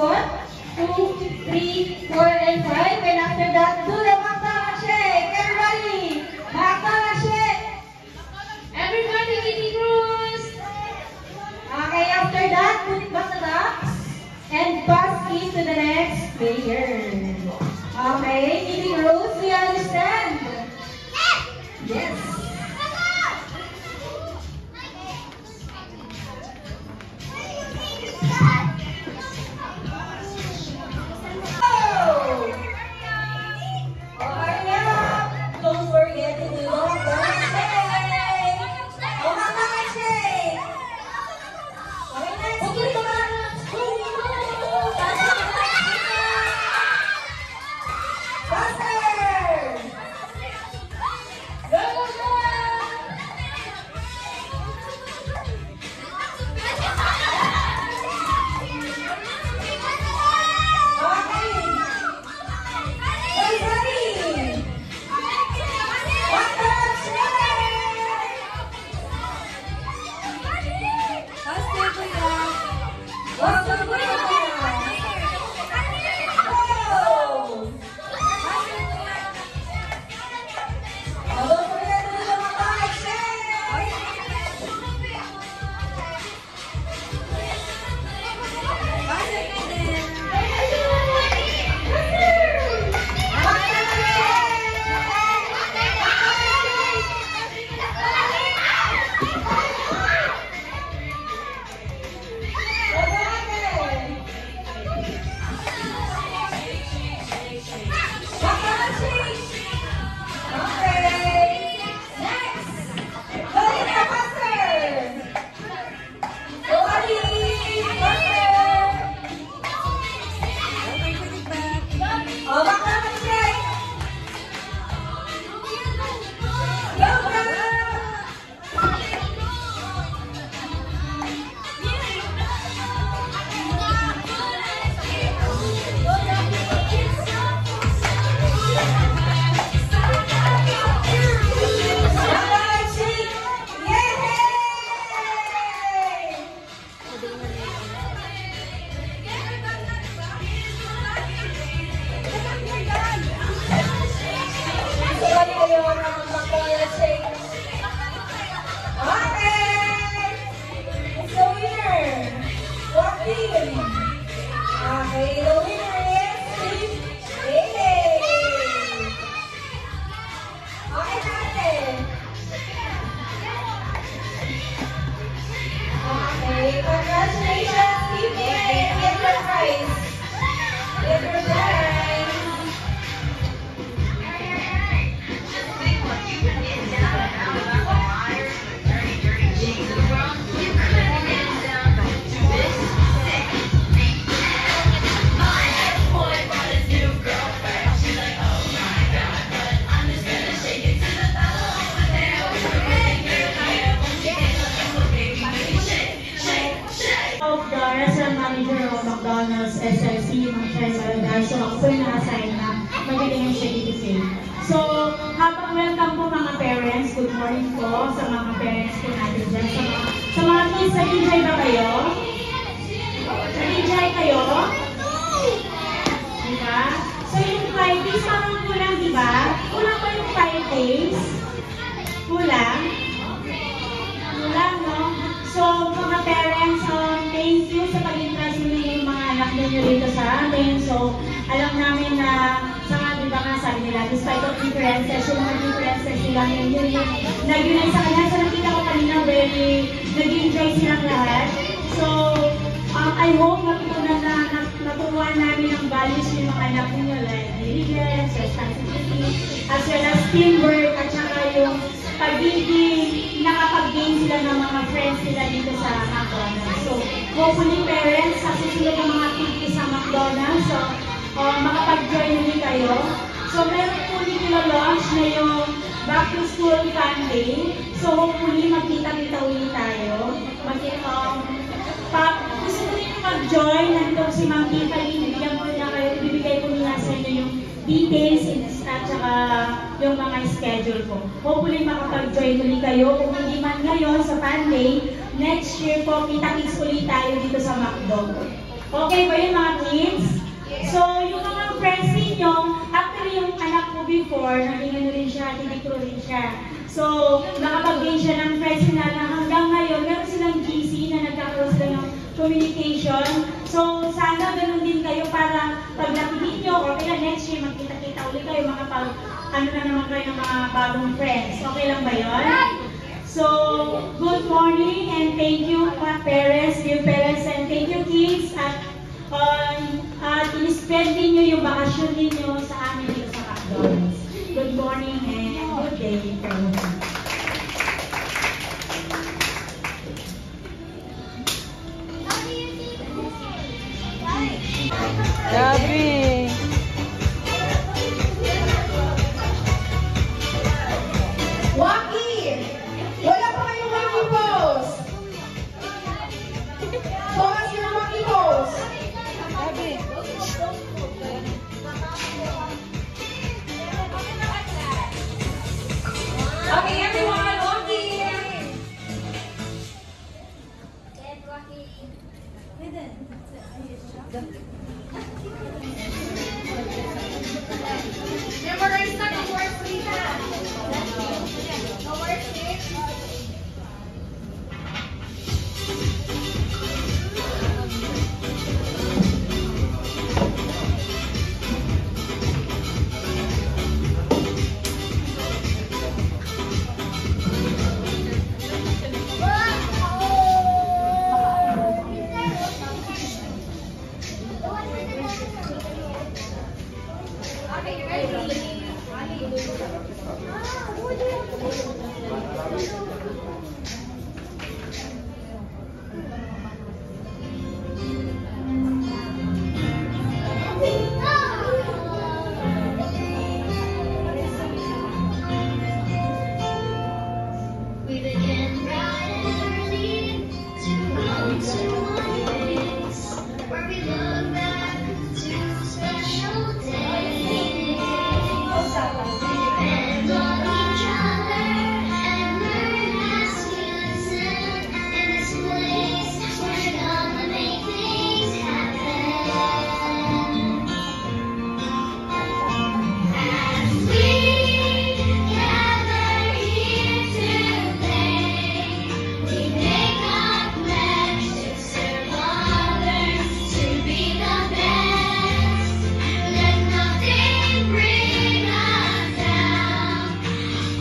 1, 2, 3, 4, and 5. And after that, do the McDonald's shake. Everybody, McDonald's shake. Everybody, Kitty Cruz. Okay, after that, put it back to the box and pass it to the next player. Okay, Kitty Cruz, we understand? Yes. McDonald's SLC ng Trezor. So ako po yung naka-assign na magaling ang certificate. So, habang welcome po mga parents, good morning po sa mga parents po natin dyan. Sa mga kids, nag-enjoy ba kayo? Nag-enjoy kayo? Diba? So yung 5 days, parang kulang, diba? Kulang ba yung 5 days? Kulang? Kulang, no? So, mga parents, thank you sa pag-interest yung mga anak ninyo dito sa amin. So, alam namin na sa mga diba nga sabi nila, despite of differences, yung mga differences nila yun nag-unite sa kanya. So, nakita ko kanina, very nag-enjoy silang lahat. So, I hope natutunan namin ang values yung mga anak ninyo, like diligence, responsibility, as well as teamwork, at saka yung pagiging nakapag-gain sila ng mga friends nila dito sa McDonald's. So, hopefully parents, sa susunod ng mga activities sa McDonald's, so, makapag-join ulit kayo. So, meron po ulit nila-launch na yung Back to School Fun Day. So, hopefully magkita-kita ulit tayo. Gusto ko nyo mag-join, nandito si Ma'am Tita Lynn, bigyan mo na kayo, bibigay ko nila sa inyo yung details at saka yung mga schedule ko. Hopefully makapag-join ulit kayo. Kung hindi man ngayon sa Fun Day, next year po, kita-kits ulit tayo dito sa McDo. Okay ba yun mga kids? So, yung mga friends ninyo, actually yung anak ko before, naging ano rin siya, tinitro rin siya. So, nakapag-gain siya ng friends nila na hanggang ngayon, meron silang GC na nagkakaroon sila ng communication. So, sana ganun din kayo para paglaki ninyo or kaya next year magkita-kita ulit kayo makapag ano na naman kayo ng mga bagong friends. Okay lang ba yun? So, good morning and thank you mga parents, dear parents, and thank you kids at in-spend ninyo yung bakasyon ninyo sa amin dito sa McDonald's. Good morning and good day, everyone. Gabi! Waki! Wala pa kayong Waki pose! Show us your Waki pose! Gabi! Okay, everyone, Waki! Memorize na ng words nila. No words, please. Okay, you ready? We begin bright and early to go to mornings where we look back to special days. We depend on each other and learn as we listen. In this place, we're gonna make things happen. As we gather here today, we make our pledge to serve others, to be the best. Let nothing bring us down.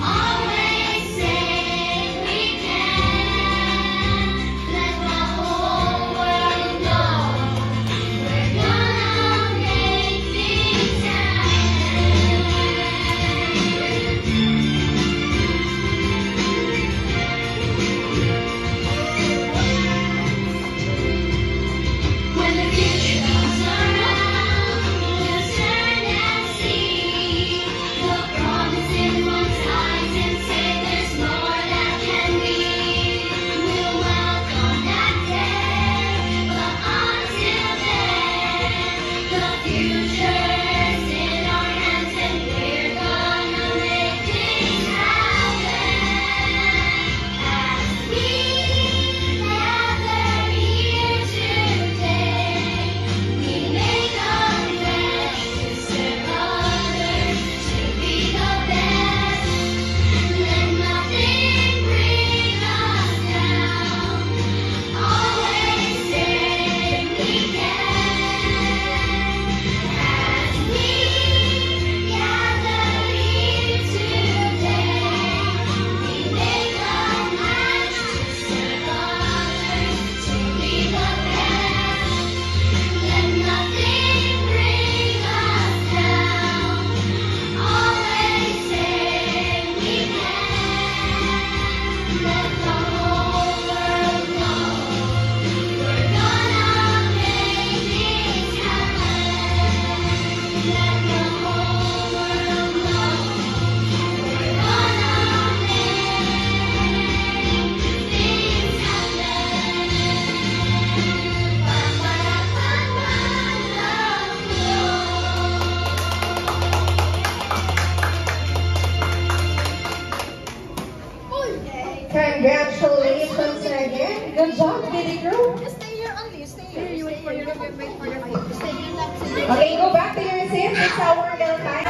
Always say we can. Let the whole world know we're gonna make things happen. When the future comes around, we'll turn and see the promise in one's eyes and say there's more that can be. We'll welcome that day, but until then, the future's in our hands and we're gonna make things happen. As we gather here today, we make a pledge to serve others, to be the best. Let nothing bring us down. Always say we can. Okay, go back to your seat. It's our bell time.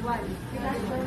One.